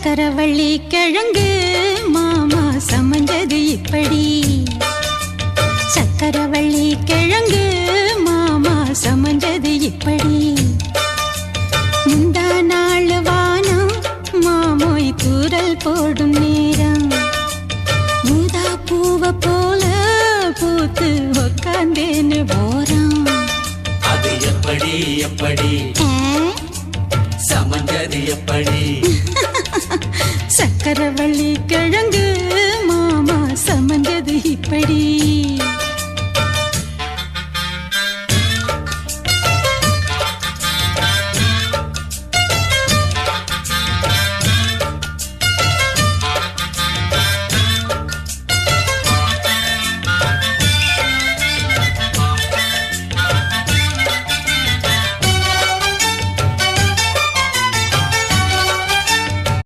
சக்கரவள்ளி கிழங்கு மாமா சமஞ்சது இப்படி. சக்கரவள்ளி கிழங்கு மாமா சமஞ்சது இப்படி. முந்தா நாள் வானம் மாமோய் தூரல் போடும் நேரம். ஊதா பூவ போல பூத்து உக்காந்தேன்னு போறான். அது எப்படி எப்படி சமஞ்சது எப்படி